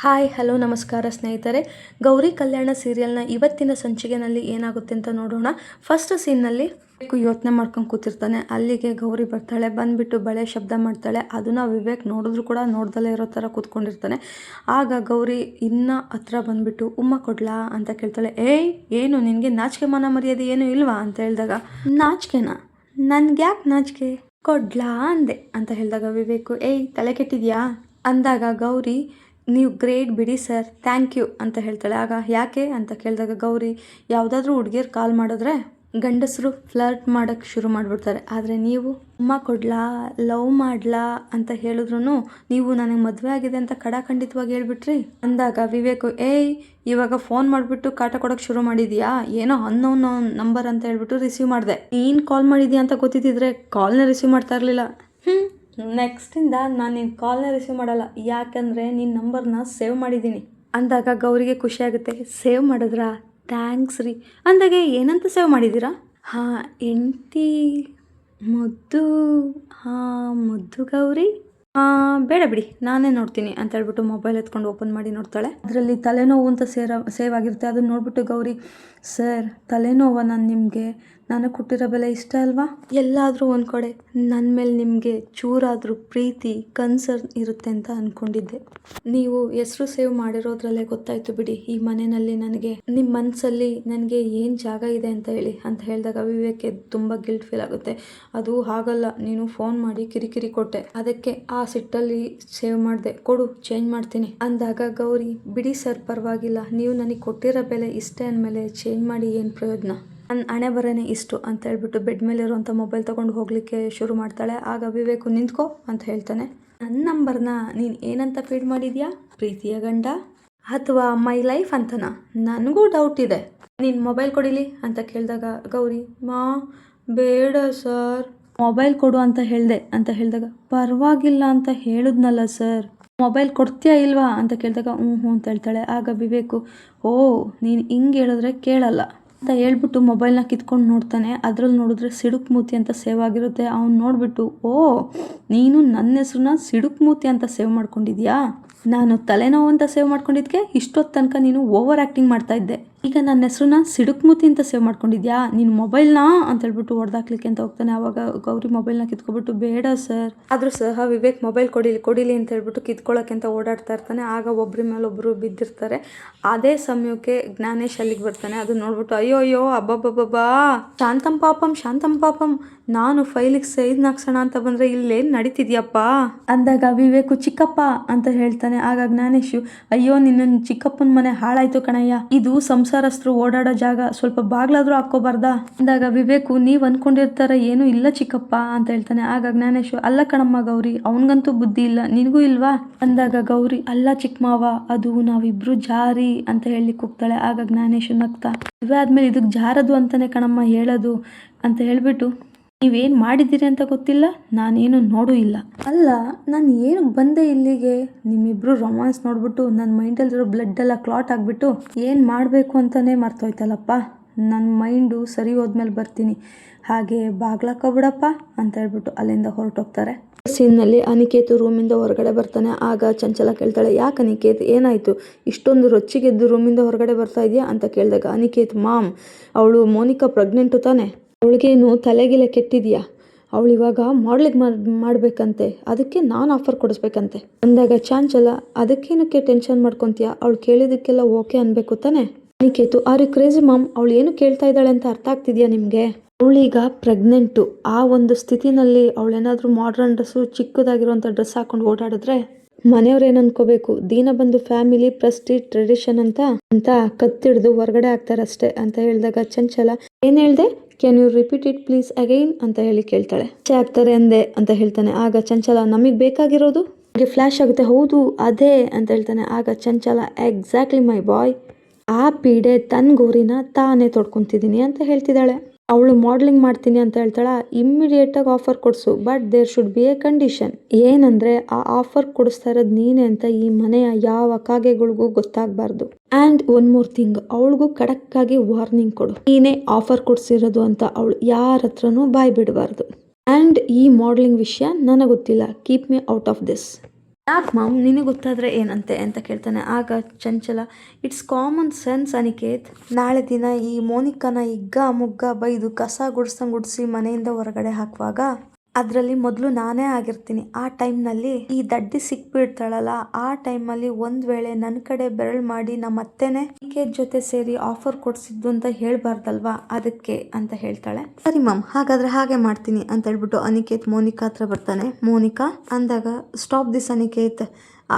Hi hello ನಮಸ್ಕಾರ ಸ್ನೇಹಿತರೆ. ಗೌರಿ ಕಲ್ಯಾಣ ಸೀರಿಯಲ್ನ ಇವತ್ತಿನ ಸಂಚಿಕೆಯಲ್ಲಿ ಏನಾಗುತ್ತೆ ಅಂತ ನೋಡೋಣ. ಫಸ್ಟ್ ಸೀನ್ನಲ್ಲಿ ಯೋಚನೆ ಮಾಡ್ಕೊಂಡು ಕೂತಿರ್ತಾನೆ. ಅಲ್ಲಿಗೆ ಗೌರಿ ಬರ್ತಾಳೆ. ಬಂದ್ಬಿಟ್ಟು ಬಳೆ ಶಬ್ದ ಮಾಡ್ತಾಳೆ. ಅದನ್ನ ವಿವೇಕ್ ನೋಡಿದ್ರು ಕೂಡ ನೋಡ್ದಲೇ ಇರೋ ಥರ ಕೂತ್ಕೊಂಡಿರ್ತಾನೆ. ಆಗ ಗೌರಿ ಇನ್ನ ಹತ್ರ ಬಂದ್ಬಿಟ್ಟು ಉಮ್ಮ ಕೊಡ್ಲಾ ಅಂತ ಕೇಳ್ತಾಳೆ. ಏಯ್ ಏನು ನಿನಗೆ ನಾಚಿಕೆ ಮಾನ ಮರ್ಯಾದೆ ಏನು ಇಲ್ವಾ ಅಂತ ಹೇಳಿದಾಗ, ನಾಚಿಕೆನಾ? ನನ್ಗೆ ಯಾಕೆ ನಾಚಿಕೆ? ಕೊಡ್ಲಾ ಅಂದೆ ಅಂತ ಹೇಳಿದಾಗ ವಿವೇಕು, ಏಯ್ ತಲೆ ಕೆಟ್ಟಿದ್ಯಾ ಅಂದಾಗ ಗೌರಿ, ನೀವು ಗ್ರೇಟ್ ಬಿಡಿ ಸರ್, ಥ್ಯಾಂಕ್ ಯು ಅಂತ ಹೇಳ್ತಾಳೆ. ಆಗ ಯಾಕೆ ಅಂತ ಕೇಳಿದಾಗ ಗೌರಿ, ಯಾವುದಾದ್ರೂ ಹುಡುಗಿಯರು ಕಾಲ್ ಮಾಡಿದ್ರೆ ಗಂಡಸರು ಫ್ಲರ್ಟ್ ಮಾಡೋಕ್ಕೆ ಶುರು ಮಾಡಿಬಿಡ್ತಾರೆ, ಆದರೆ ನೀವು ಉಮ್ಮ ಕೊಡ್ಲಾ, ಲವ್ ಮಾಡ್ಲಾ ಅಂತ ಹೇಳಿದ್ರು ನೀವು ನನಗೆ ಮದುವೆ ಆಗಿದೆ ಅಂತ ಖಂಡಿತವಾಗಿ ಹೇಳ್ಬಿಟ್ರಿ ಅಂದಾಗ ವಿವೇಕು, ಏಯ್ ಇವಾಗ ಫೋನ್ ಮಾಡಿಬಿಟ್ಟು ಕಾಟ ಕೊಡೋಕ್ಕೆ ಶುರು ಮಾಡಿದ್ಯಾ, ಏನೋ ಅನ್ನೋನ್ ನಂಬರ್ ಅಂತ ಹೇಳ್ಬಿಟ್ಟು ರಿಸೀವ್ ಮಾಡಿದೆ. ನೀನು ಕಾಲ್ ಮಾಡಿದ್ಯಾ ಅಂತ ಗೊತ್ತಿದ್ದಿದ್ರೆ ಕಾಲ್ನ ರಿಸೀವ್ ಮಾಡ್ತಾ ಇರಲಿಲ್ಲ. ನೆಕ್ಸ್ಟಿಂದ ನಾನು ನಿನ್ನ ಕಾಲ್ನ ರಿಸೀವ್ ಮಾಡಲ್ಲ, ಯಾಕಂದರೆ ನಿನ್ನ ನಂಬರ್ನ ಸೇವ್ ಮಾಡಿದ್ದೀನಿ ಅಂದಾಗ ಗೌರಿಗೆ ಖುಷಿಯಾಗುತ್ತೆ. ಸೇವ್ ಮಾಡಿದ್ರಾ? ಥ್ಯಾಂಕ್ಸ್ ರೀ ಅಂದಾಗೆ ಏನಂತ ಸೇವ್ ಮಾಡಿದ್ದೀರಾ? ಹಾಂ ಹೆಂಡ್ತಿ ಮುದ್ದು. ಹಾಂ ಮುದ್ದು ಗೌರಿ. ಬೇಡ ಬಿಡಿ ನಾನೇ ನೋಡ್ತೀನಿ ಅಂತ ಹೇಳ್ಬಿಟ್ಟು ಮೊಬೈಲ್ ಎತ್ಕೊಂಡು ಓಪನ್ ಮಾಡಿ ನೋಡ್ತಾಳೆ. ಅದರಲ್ಲಿ ತಲೆನೋವು ಅಂತ ಸೇವ್ ಆಗಿರುತ್ತೆ. ಅದನ್ನು ನೋಡ್ಬಿಟ್ಟು ಗೌರಿ, ಸರ್ ತಲೆನೋವ ನಾನು ನಿಮಗೆ, ನನಗೆ ಕೊಟ್ಟಿರೋ ಬೆಲೆ ಇಷ್ಟ ಅಲ್ವಾ? ಎಲ್ಲಾದರೂ ಒಂದು ಕಡೆ ನನ್ನ ಮೇಲೆ ನಿಮಗೆ ಚೂರಾದರೂ ಪ್ರೀತಿ ಕನ್ಸರ್ನ್ ಇರುತ್ತೆ ಅಂತ ಅಂದ್ಕೊಂಡಿದ್ದೆ. ನೀವು ಹೆಸರು ಸೇವ್ ಮಾಡಿರೋದ್ರಲ್ಲೇ ಗೊತ್ತಾಯ್ತು ಬಿಡಿ ಈ ಮನೆಯಲ್ಲಿ ನನಗೆ ನಿಮ್ಮ ಮನಸ್ಸಲ್ಲಿ ನನಗೆ ಏನು ಜಾಗ ಇದೆ ಅಂತ ಹೇಳಿ ಅಂತ ಹೇಳಿದಾಗ ವಿವೇಕ್ಗೆ ತುಂಬ ಗಿಲ್ಟ್ ಫೀಲ್ ಆಗುತ್ತೆ. ಅದು ಹಾಗಲ್ಲ, ನೀನು ಫೋನ್ ಮಾಡಿ ಕಿರಿಕಿರಿ ಕೊಟ್ಟೆ, ಅದಕ್ಕೆ ಆ ಸಿಟ್ಟಲ್ಲಿ ಸೇವ್ ಮಾಡಿದೆ, ಕೊಡು ಚೇಂಜ್ ಮಾಡ್ತೀನಿ ಅಂದಾಗ ಗೌರಿ, ಬಿಡಿ ಸರ್ ಪರವಾಗಿಲ್ಲ, ನೀವು ನನಗೆ ಕೊಟ್ಟಿರೋ ಬೆಲೆ ಇಷ್ಟೇ ಅಂದಮೇಲೆ ಚೇಂಜ್ ಮಾಡಿ ಏನು ಪ್ರಯೋಜನ, ನನ್ನ ಹಣೆ ಬರೇನೆ ಇಷ್ಟು ಅಂತ ಹೇಳ್ಬಿಟ್ಟು ಬೆಡ್ ಮೇಲೆ ಇರುವಂಥ ಮೊಬೈಲ್ ತೊಗೊಂಡು ಹೋಗಲಿಕ್ಕೆ ಶುರು ಮಾಡ್ತಾಳೆ. ಆಗ ವಿವೇಕು ನಿಂತ್ಕೋ ಅಂತ ಹೇಳ್ತಾನೆ. ನನ್ನ ನಂಬರ್ನ ನೀನು ಏನಂತ ಫೀಡ್ ಮಾಡಿದ್ಯಾ? ಪ್ರೀತಿಯ ಗಂಡ ಅಥವಾ ಮೈ ಲೈಫ್ ಅಂತನಾ? ನನಗೂ ಡೌಟ್ ಇದೆ. ನೀನು ಮೊಬೈಲ್ ಕೊಡಿಲಿ ಅಂತ ಕೇಳಿದಾಗ ಗೌರಿ, ಬೇಡ ಸರ್, ಮೊಬೈಲ್ ಕೊಡು ಅಂತ ಹೇಳಿದಾಗ ಪರವಾಗಿಲ್ಲ ಅಂತ ಹೇಳಿದ್ನಲ್ಲ ಸರ್, ಮೊಬೈಲ್ ಕೊಡ್ತೀಯಾ ಇಲ್ವಾ ಅಂತ ಕೇಳಿದಾಗ ಹ್ಞೂ ಅಂತ ಹೇಳ್ತಾಳೆ. ಆಗ ವಿವೇಕು, ಓ ನೀನು ಹಿಂಗೆ ಹೇಳಿದ್ರೆ ಕೇಳಲ್ಲ ಅಂತ ಹೇಳ್ಬಿಟ್ಟು ಮೊಬೈಲ್ನ ಕಿತ್ಕೊಂಡು ನೋಡ್ತಾನೆ. ಅದ್ರಲ್ಲಿ ನೋಡಿದ್ರೆ ಸಿಡುಕ್ ಮೂತಿ ಅಂತ ಸೇವ್ ಆಗಿರುತ್ತೆ. ಅವ್ನು ನೋಡಿಬಿಟ್ಟು, ಓ ನೀನು ನನ್ನ ಹೆಸ್ರನ್ನ ಸಿಡುಕ್ ಮೂತಿ ಅಂತ ಸೇವ್ ಮಾಡ್ಕೊಂಡಿದ್ಯಾ? ನಾನು ತಲೆನೋವು ಅಂತ ಸೇವ್ ಮಾಡ್ಕೊಂಡಿದ್ಕೆ ಇಷ್ಟೊತ್ತು ತನಕ ನೀನು ಓವರ್ ಆ್ಯಕ್ಟಿಂಗ್ ಮಾಡ್ತಾ ಇದ್ದೆ, ಈಗ ನನ್ನ ಹೆಸ್ರನ್ನ ಸಿಡುಕ್ಮೂತಿ ಅಂತ ಸೇವ್ ಮಾಡ್ಕೊಂಡಿದ್ಯಾ? ನೀನು ಮೊಬೈಲ್ನ ಅಂತ ಹೇಳ್ಬಿಟ್ಟು ಹೊಡೆದಾಕ್ಲಿಕ್ಕೆ ಅಂತ ಹೋಗ್ತಾನೆ. ಆವಾಗ ಗೌರಿ ಮೊಬೈಲ್ನ ಕಿತ್ಕೊಬಿಟ್ಟು, ಬೇಡ ಸರ್ ಆದರೂ ಸಹ ವಿವೇಕ್ ಮೊಬೈಲ್ ಕೊಡಿಲಿ ಅಂತ ಹೇಳ್ಬಿಟ್ಟು ಕಿತ್ಕೊಳ್ಳೋಕ್ಕೆ ಅಂತ ಓಡಾಡ್ತಾ ಇರ್ತಾನೆ. ಆಗ ಒಬ್ಬರ ಮೇಲೆ ಒಬ್ಬರು ಬಿದ್ದಿರ್ತಾರೆ. ಅದೇ ಸಮಯಕ್ಕೆ ಜ್ಞಾನೇಶ್ ಅಲ್ಲಿಗೆ ಬರ್ತಾನೆ. ಅದನ್ನ ನೋಡ್ಬಿಟ್ಟು, ಅಯ್ಯೋ ಅಬ್ಬಬ್ಬಬ್ಬಾ, ಶಾಂತಂ ಪಾಪಂ ನಾನು ಫೈಲಿಗೆ ಸೈಜ್ ನಾಕ್ಸೋಣ ಅಂತ ಬಂದರೆ ಇಲ್ಲೇನು ನಡೀತಿದ್ಯಪ್ಪ ಅಂದಾಗ ವಿವೇಕು, ಚಿಕ್ಕಪ್ಪ ಅಂತ ಹೇಳ್ತಾನೆ. ಆಗ ಜ್ಞಾನೇಶು, ಅಯ್ಯೋ ನಿನ್ನ ಚಿಕ್ಕಪ್ಪನ ಮನೆ ಹಾಳಾಯ್ತು ಕಣಯ್ಯ, ಇದು ಸಂಸಾರಸ್ಥರು ಓಡಾಡೋ ಜಾಗ, ಸ್ವಲ್ಪ ಬಾಗ್ಲಾದ್ರೂ ಹಾಕ್ಕೋಬಾರ್ದಾ ಅಂದಾಗ ವಿವೇಕು, ನೀವು ಅನ್ಕೊಂಡಿರ್ತಾರ ಏನೂ ಇಲ್ಲ ಚಿಕ್ಕಪ್ಪ ಅಂತ ಹೇಳ್ತಾನೆ. ಆಗ ಜ್ಞಾನೇಶು, ಅಲ್ಲ ಕಣಮ್ಮ ಗೌರಿ, ಅವನಿಗಂತೂ ಬುದ್ಧಿ ಇಲ್ಲ, ನಿನಗೂ ಇಲ್ವಾ ಅಂದಾಗ ಗೌರಿ, ಅಲ್ಲ ಚಿಕ್ಕ ಮಾವ, ಅದು ನಾವಿಬ್ರು ಜಾರಿ ಅಂತ ಹೇಳಿ ಕೂಗ್ತಾಳೆ. ಆಗ ಜ್ಞಾನೇಶು ನಗ್ತಾ, ಇವೆ ಆದ್ಮೇಲೆ ಇದಕ್ಕೆ ಜಾರದು ಅಂತಾನೆ ಕಣಮ್ಮ ಹೇಳೋದು ಅಂತ ಹೇಳ್ಬಿಟ್ಟು, ನೀವೇನು ಮಾಡಿದ್ದೀರಿ ಅಂತ ಗೊತ್ತಿಲ್ಲ, ನಾನೇನು ನೋಡೂ ಇಲ್ಲ. ಅಲ್ಲ ನಾನು ಏನು ಬಂದೆ ಇಲ್ಲಿಗೆ, ನಿಮ್ಮಿಬ್ರು ರೊಮ್ಯಾನ್ಸ್ ನೋಡ್ಬಿಟ್ಟು ನನ್ನ ಮೈಂಡಲ್ಲಿರೋ ಬ್ಲಡ್ ಎಲ್ಲ ಕ್ಲಾಟ್ ಆಗಿಬಿಟ್ಟು ಏನು ಮಾಡಬೇಕು ಅಂತಲೇ ಮರ್ತೋಯ್ತಲ್ಲಪ್ಪ, ನನ್ನ ಮೈಂಡು ಸರಿ ಹೋದ್ಮೇಲೆ ಬರ್ತೀನಿ, ಹಾಗೆ ಬಾಗ್ಲಾಕೋಬಿಡಪ್ಪ ಅಂತ ಹೇಳ್ಬಿಟ್ಟು ಅಲ್ಲಿಂದ ಹೊರಟೋಗ್ತಾರೆ. ಸೀನ್ನಲ್ಲಿ ಅನಿಕೇತ್ ರೂಮಿಂದ ಹೊರಗಡೆ ಬರ್ತಾನೆ. ಆಗ ಚಂಚಲ ಕೇಳ್ತಾಳೆ, ಯಾಕೆ ಅನಿಕೇತ್ ಏನಾಯಿತು, ಇಷ್ಟೊಂದು ರೊಚ್ಚಿಗೆದ್ದು ರೂಮಿಂದ ಹೊರಗಡೆ ಬರ್ತಾ ಇದೆಯಾ ಅಂತ ಕೇಳಿದಾಗ ಅನಿಕೇತ್, ಮಾಮ್ ಅವಳು ಮೋನಿಕಾ ಪ್ರೆಗ್ನೆಂಟು ತಾನೆ, ಅವಳಿಗೇನು ತಲೆಗಿಲೆ ಕೆಟ್ಟಿದೆಯಾ, ಅವಳು ಇವಾಗ ಮಾಡ್ಲಿಕ್ಕೆ ಮಾಡಬೇಕಂತೆ, ಅದಕ್ಕೆ ನಾನು ಆಫರ್ ಕೊಡಿಸ್ಬೇಕಂತೆ ಅಂದಾಗ ಚಾಂಚಲ, ಅದಕ್ಕೇನಕ್ಕೆ ಟೆನ್ಷನ್ ಮಾಡ್ಕೊತೀಯಾ, ಅವಳು ಕೇಳಿದಕ್ಕೆಲ್ಲ ಓಕೆ ಅನ್ಬೇಕು ತಾನೆ. ಅನಿಕೇತು, ಆರ್ ಯು ಕ್ರೇಜಿ ಮಾಮ್, ಅವಳು ಏನು ಕೇಳ್ತಾ ಇದ್ದಾಳೆ ಅಂತ ಅರ್ಥ ಆಗ್ತಿದ್ಯಾ ನಿಮಗೆ, ಅವಳೀಗ ಪ್ರೆಗ್ನೆಂಟು, ಆ ಒಂದು ಸ್ಥಿತಿನಲ್ಲಿ ಅವಳೇನಾದರೂ ಮಾಡ್ರನ್ ಡ್ರೆಸ್ಸು ಚಿಕ್ಕದಾಗಿರುವಂಥ ಡ್ರೆಸ್ ಹಾಕೊಂಡು ಓಡಾಡಿದ್ರೆ ಮನೆಯವ್ರೇನು ಅನ್ಕೋಬೇಕು, ದೀನ ಬಂದು ಫ್ಯಾಮಿಲಿ ಪ್ರೆಸ್ಟೀಜ್ ಟ್ರೆಡಿಷನ್ ಅಂತ ಕತ್ತಿಡ್ದು ಹೊರಗಡೆ ಹಾಕ್ತಾರಷ್ಟೇ ಅಂತ ಹೇಳಿದಾಗ ಚಂಚಲ, ಏನು ಹೇಳ್ದೆ, can you repeat it please again ಅಂತ ಹೇಳಿ ಕೇಳ್ತಾಳೆ. ಆಗ್ತಾರೆ ಅಂದೆ ಅಂತ ಹೇಳ್ತಾನೆ. ಆಗ ಚಂಚಲ, ನಮಗೆ ಬೇಕಾಗಿರೋದು ಫ್ಲ್ಯಾಶ್ ಆಗುತ್ತೆ, ಹೌದು ಅದೇ ಅಂತ ಹೇಳ್ತಾನೆ. ಆಗ ಚಂಚಲ, ಎಕ್ಸಾಕ್ಟ್ಲಿ ಮೈ ಬಾಯ್, ಆ ಪೀಡೆ ತನ್ನ ಗೋರಿನ ತಾನೇ ತೊಡ್ಕೊತಿದ್ದೀನಿ ಅಂತ ಹೇಳ್ತಿದ್ದಾಳೆ. ಅವಳು ಮಾಡ್ಲಿಂಗ್ ಮಾಡ್ತೀನಿ ಅಂತ ಹೇಳ್ತಾಳ, ಇಮ್ಮಿಡಿಯೇಟಾಗಿ ಆಫರ್ ಕೊಡಿಸು, but there should be a condition, ಏನಂದರೆ ಆ ಆಫರ್ ಕೊಡಿಸ್ತಾ ಇರೋದು ನೀನೆ ಅಂತ ಈ ಮನೆಯ ಯಾವ ಕಾಗೆಗಳಿಗೂ ಗೊತ್ತಾಗಬಾರ್ದು. ಆ್ಯಂಡ್ ಒನ್ ಮೋರ್ ಥಿಂಗ್, ಅವಳಿಗೂ ಖಡಕ್ಕಾಗಿ ವಾರ್ನಿಂಗ್ ಕೊಡು, ನೀನೇ ಆಫರ್ ಕೊಡಿಸಿರೋದು ಅಂತ ಅವಳು ಯಾರ ಹತ್ರನೂ ಬಾಯ್ ಬಿಡಬಾರ್ದು. ಆ್ಯಂಡ್ ಈ ಮಾಡ್ಲಿಂಗ್ ವಿಷಯ ನನಗೆ ಗೊತ್ತಿಲ್ಲ, keep me out of this ಯಾಕೆ ಮ್ಯಾಮ್ ನಿನಗೆ ಗೊತ್ತಾದರೆ ಏನಂತೆ ಅಂತ ಕೇಳ್ತಾನೆ. ಆಗ ಚಂಚಲ, ಇಟ್ಸ್ ಕಾಮನ್ ಸೆನ್ಸ್ ಅನಿಕೇತ್. ನಾಳೆ ದಿನ ಈ ಮೋನಿಕಾನ ಹಿಗ್ಗ ಮುಗ್ಗ ಬೈದು ಕಸ ಗುಡಿಸಿ ಮನೆಯಿಂದ ಹೊರಗಡೆ ಹಾಕುವಾಗ ಅದರಲ್ಲಿ ಮೊದಲು ನಾನೇ ಆಗಿರ್ತೀನಿ. ಆ ಟೈಮ್ನಲ್ಲಿ ಈ ದಡ್ಡಿ ಸಿಕ್ಬಿಡ್ತಾಳಲ್ಲ, ಆ ಟೈಮಲ್ಲಿ ಒಂದು ವೇಳೆ ನನ್ನ ಕಡೆ ಬೆರಳು ಮಾಡಿ ನಮ್ಮ ಅತ್ತೆನೇ ಅನಿಕೇತ್ ಜೊತೆ ಸೇರಿ ಆಫರ್ ಕೊಡಿಸಿದ್ದು ಅಂತ ಹೇಳ್ಬಾರ್ದಲ್ವಾ, ಅದಕ್ಕೆ ಅಂತ ಹೇಳ್ತಾಳೆ. ಸರಿ ಮ್ಯಾಮ್, ಹಾಗಾದ್ರೆ ಹಾಗೆ ಮಾಡ್ತೀನಿ ಅಂತ ಹೇಳ್ಬಿಟ್ಟು ಅನಿಕೇತ್ ಮೋನಿಕಾ ಹತ್ರ ಬರ್ತಾನೆ. ಮೋನಿಕಾ ಅಂದಾಗ, ಸ್ಟಾಪ್ ದಿಸ್ ಅನಿಕೇತ್,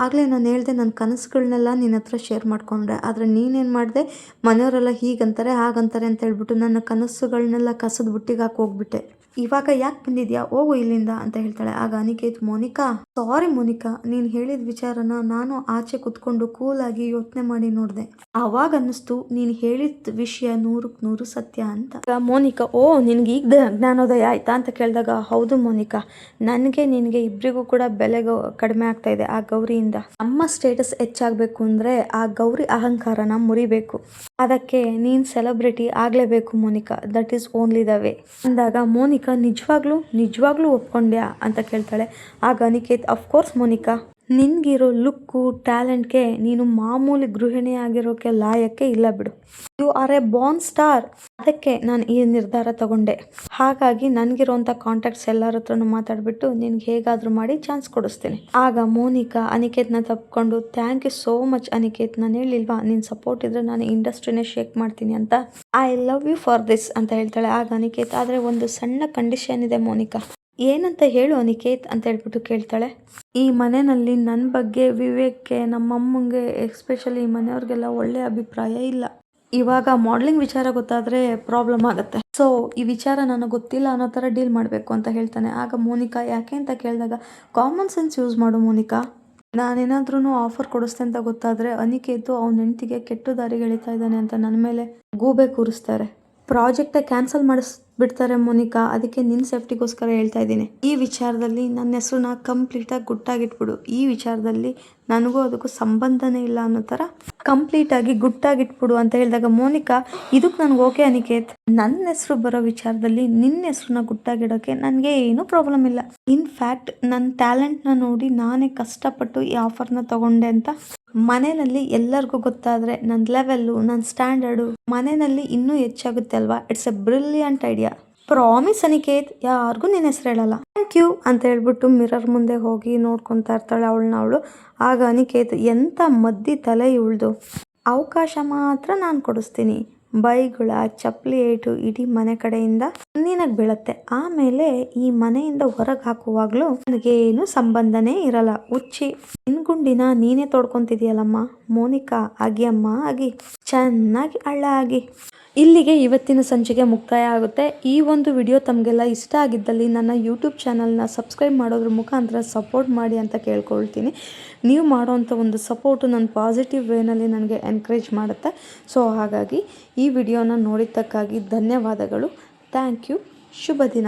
ಆಗಲೇ ನಾನು ಹೇಳ್ದೆ ನನ್ನ ಕನಸುಗಳನ್ನೆಲ್ಲ ನಿನ್ನ ಹತ್ರ ಶೇರ್ ಮಾಡ್ಕೊಂಡ್ರೆ, ಆದರೆ ನೀನೇನು ಮಾಡಿದೆ, ಮನೆಯವರೆಲ್ಲ ಹೀಗಂತಾರೆ ಹಾಗಂತಾರೆ ಅಂತ ಹೇಳ್ಬಿಟ್ಟು ನನ್ನ ಕನಸುಗಳನ್ನೆಲ್ಲ ಕಸದ ಬುಟ್ಟಿಗೆ ಹಾಕಿ ಹೋಗ್ಬಿಟ್ಟೆ. ಇವಾಗ ಯಾಕೆ ಬಂದಿದ್ಯಾ, ಹೋಗು ಇಲ್ಲಿಂದ ಅಂತ ಹೇಳ್ತಾಳೆ. ಆಗ ಅನಿಕೇತ್, ಮೋನಿಕಾ ಸಾರಿ ಮೋನಿಕಾ, ನೀನು ಹೇಳಿದ ವಿಚಾರನ ನಾನು ಆಚೆ ಕುತ್ಕೊಂಡು ಕೂಲಾಗಿ ಯೋಚನೆ ಮಾಡಿ ನೋಡಿದೆ. ಆವಾಗ ಅನ್ನಿಸ್ತು ನೀನು ಹೇಳಿದ ವಿಷಯ 100% ಸತ್ಯ ಅಂತ. ಮೋನಿಕಾ, ಓ ನಿನ್ಗೆ ಈಗ ಜ್ಞಾನೋದಯ ಆಯ್ತಾ ಅಂತ ಕೇಳಿದಾಗ, ಹೌದು ಮೋನಿಕಾ, ನನಗೆ ನಿನಗೆ ಇಬ್ಬರಿಗೂ ಕೂಡ ಬೆಲೆ ಕಡಿಮೆ ಆಗ್ತಾ ಇದೆ ಆ ಗೌರಿಯಿಂದ. ನಮ್ಮ ಸ್ಟೇಟಸ್ ಹೆಚ್ಚಾಗಬೇಕು ಅಂದರೆ ಆ ಗೌರಿ ಅಹಂಕಾರನ ಮುರಿಬೇಕು. ಅದಕ್ಕೆ ನೀನು ಸೆಲೆಬ್ರಿಟಿ ಆಗಲೇಬೇಕು Monica, that is only the way ಅಂದಾಗ, ಮೋನಿಕಾ ನಿಜವಾಗ್ಲೂ ಒಪ್ಕೊಂಡ್ಯಾ ಅಂತ ಕೇಳ್ತಾಳೆ. ಆಗ ಅನಿಕೇತ್, ಅಫ್ಕೋರ್ಸ್ ಮೋನಿಕಾ, ನಿನ್ಗಿರೋ ಲುಕ್ಕು ಟ್ಯಾಲೆಂಟ್ಗೆ ನೀನು ಮಾಮೂಲಿ ಗೃಹಿಣಿ ಆಗಿರೋಕೆ ಲಾಯಕ್ಕೆ ಇಲ್ಲ ಬಿಡು. You are a born star. ಅದಕ್ಕೆ ನಾನು ಈ ನಿರ್ಧಾರ ತಗೊಂಡೆ. ಹಾಗಾಗಿ ನನಗಿರೋಂಥ ಕಾಂಟ್ಯಾಕ್ಟ್ಸ್ ಎಲ್ಲರ ಹತ್ರನೂ ಮಾತಾಡ್ಬಿಟ್ಟು ನಿನ್ಗೆ ಹೇಗಾದರೂ ಮಾಡಿ ಚಾನ್ಸ್ ಕೊಡಿಸ್ತೀನಿ. ಆಗ ಮೋನಿಕಾ ಅನಿಕೇತ್ನ ತಪ್ಕೊಂಡು, thank you so much Aniket, ನಾನು ಹೇಳಿಲ್ವಾ ನಿನ್ನ ಸಪೋರ್ಟ್ ಇದ್ರೆ ನಾನು ಇಂಡಸ್ಟ್ರಿನೇ ಶೇಕ್ ಮಾಡ್ತೀನಿ ಅಂತ. I love you for this ಅಂತ ಹೇಳ್ತಾಳೆ. ಆಗ ಅನಿಕೇತ್, ಆದರೆ ಒಂದು ಸಣ್ಣ ಕಂಡೀಷನ್ ಇದೆ ಮೋನಿಕಾ. ಏನಂತ ಹೇಳು ಅನಿಕೇತ್ ಅಂತ ಹೇಳ್ಬಿಟ್ಟು ಕೇಳ್ತಾಳೆ. ಈ ಮನೆಯಲ್ಲಿ ನನ್ನ ಬಗ್ಗೆ ವಿವೇಕ್ಗೆ, ನಮ್ಮಮ್ಮಂಗೆ, ಎಸ್ಪೆಷಲಿ ಮನೆಯವ್ರಿಗೆಲ್ಲ ಒಳ್ಳೆ ಅಭಿಪ್ರಾಯ ಇಲ್ಲ. ಇವಾಗ ಮಾಡಲಿಂಗ್ ವಿಚಾರ ಗೊತ್ತಾದರೆ ಪ್ರಾಬ್ಲಮ್ ಆಗುತ್ತೆ. ಸೊ ಈ ವಿಚಾರ ನನಗೆ ಗೊತ್ತಿಲ್ಲ ಅನ್ನೋ ಥರ ಡೀಲ್ ಮಾಡಬೇಕು ಅಂತ ಹೇಳ್ತಾನೆ. ಆಗ ಮೋನಿಕಾ ಯಾಕೆ ಅಂತ ಕೇಳಿದಾಗ, ಕಾಮನ್ ಸೆನ್ಸ್ ಯೂಸ್ ಮಾಡು ಮೋನಿಕಾ. ನಾನೇನಾದ್ರೂ ಆಫರ್ ಕೊಡಿಸ್ತೆ ಅಂತ ಗೊತ್ತಾದರೆ ಅನಿಕೇತು ಅವನ ಹೆಂಡತಿಗೆ ಕೆಟ್ಟ ದಾರಿಗೆ ಎಳಿತಾ ಇದ್ದಾನೆ ಅಂತ ನನ್ನ ಮೇಲೆ ಗೂಬೆ ಕೂರಿಸ್ತಾರೆ. ಪ್ರಾಜೆಕ್ಟೇ ಕ್ಯಾನ್ಸಲ್ ಮಾಡಿಸ್ಬಿಡ್ತಾರೆ ಮೋನಿಕಾ. ಅದಕ್ಕೆ ನಿನ್ನ ಸೇಫ್ಟಿಗೋಸ್ಕರ ಹೇಳ್ತಾ ಇದ್ದೀನಿ. ಈ ವಿಚಾರದಲ್ಲಿ ನನ್ನ ಹೆಸರನ್ನ ಕಂಪ್ಲೀಟಾಗಿ ಗುಟ್ಟಾಗಿಟ್ಬಿಡು. ಈ ವಿಚಾರದಲ್ಲಿ ನನಗೂ ಅದಕ್ಕೂ ಸಂಬಂಧನೇ ಇಲ್ಲ ಅನ್ನೋ ಥರ ಕಂಪ್ಲೀಟಾಗಿ ಗುಟ್ಟಾಗಿಟ್ಬಿಡು ಅಂತ ಹೇಳಿದಾಗ, ಮೋನಿಕಾ ಇದಕ್ಕೆ ನನಗೆ ಓಕೆ ಅನಿಕೇತ್, ನನ್ನ ಹೆಸರು ಬರೋ ವಿಚಾರದಲ್ಲಿ ನಿನ್ನ ಹೆಸರನ್ನ ಗುಟ್ಟಾಗಿಡೋಕ್ಕೆ ನನಗೆ ಏನೂ ಪ್ರಾಬ್ಲಮ್ ಇಲ್ಲ. ಇನ್ಫ್ಯಾಕ್ಟ್ ನನ್ನ ಟ್ಯಾಲೆಂಟ್ನ ನೋಡಿ ನಾನೇ ಕಷ್ಟಪಟ್ಟು ಈ ಆಫರ್ನ ತಗೊಂಡೆ ಅಂತ ಮನೆಯಲ್ಲಿ ಎಲ್ಲರಿಗೂ ಗೊತ್ತಾದರೆ ನನ್ನ ಲೆವೆಲ್ಲು, ನನ್ನ ಸ್ಟ್ಯಾಂಡರ್ಡು ಮನೆಯಲ್ಲಿ ಇನ್ನೂ ಹೆಚ್ಚಾಗುತ್ತೆ ಅಲ್ವಾ. It's A brilliant idea. Promise Aniket, ಯಾರಿಗೂ ನಿನ್ನ ಹೆಸರು ಹೇಳಲ್ಲ. ಥ್ಯಾಂಕ್ ಯು ಅಂತ ಹೇಳ್ಬಿಟ್ಟು ಮಿರರ್ ಮುಂದೆ ಹೋಗಿ ನೋಡ್ಕೊತಾ ಇರ್ತಾಳೆ ಅವಳು. ಆಗ ಅನಿಕೇತ್, ಎಂಥ ಮದ್ದಿ ತಲೆ ಇವಳ್ದು, ಅವಕಾಶ ಮಾತ್ರ ನಾನು ಕೊಡಿಸ್ತೀನಿ, ಬೈಗುಳ ಚಪ್ಪಲಿ ಏಟು ಇಡೀ ಮನೆ ಕಡೆಯಿಂದ ನಿನಗೆ ಬೀಳತ್ತೆ. ಆಮೇಲೆ ಈ ಮನೆಯಿಂದ ಹೊರಗೆ ಹಾಕುವಾಗ್ಲೂ ನನಗೇನು ಸಂಬಂಧನೇ ಇರಲ್ಲ. ಉಚ್ಚಿ ನಿನ್ಗುಂಡಿನ ನೀನೇ ತೋಡ್ಕೊಂತಿದೀಯಲ್ಲಮ್ಮ ಮೋನಿಕಾ, ಆಗಿ ಅಮ್ಮ ಆಗಿ ಚೆನ್ನಾಗಿ ಹಳ್ಳ ಆಗಿ. ಇಲ್ಲಿಗೆ ಇವತ್ತಿನ ಸಂಚಿಕೆ ಮುಕ್ತಾಯ ಆಗುತ್ತೆ. ಈ ಒಂದು ವಿಡಿಯೋ ತಮಗೆಲ್ಲ ಇಷ್ಟ ಆಗಿದ್ದಲ್ಲಿ ನನ್ನ ಯೂಟ್ಯೂಬ್ ಚಾನಲ್ನ ಸಬ್ಸ್ಕ್ರೈಬ್ ಮಾಡೋದ್ರ ಮುಖಾಂತರ ಸಪೋರ್ಟ್ ಮಾಡಿ ಅಂತ ಕೇಳ್ಕೊಳ್ತೀನಿ. ನೀವು ಮಾಡೋವಂಥ ಒಂದು ಸಪೋರ್ಟು ನನ್ನ ಪಾಸಿಟಿವ್ ವೇನಲ್ಲಿ ನನಗೆ ಎನ್ಕರೇಜ್ ಮಾಡುತ್ತೆ. ಸೊ ಹಾಗಾಗಿ ಈ ವಿಡಿಯೋನ ನೋಡಿದ್ದಕ್ಕಾಗಿ ಧನ್ಯವಾದಗಳು. Thank you. ಶುಭ ದಿನ.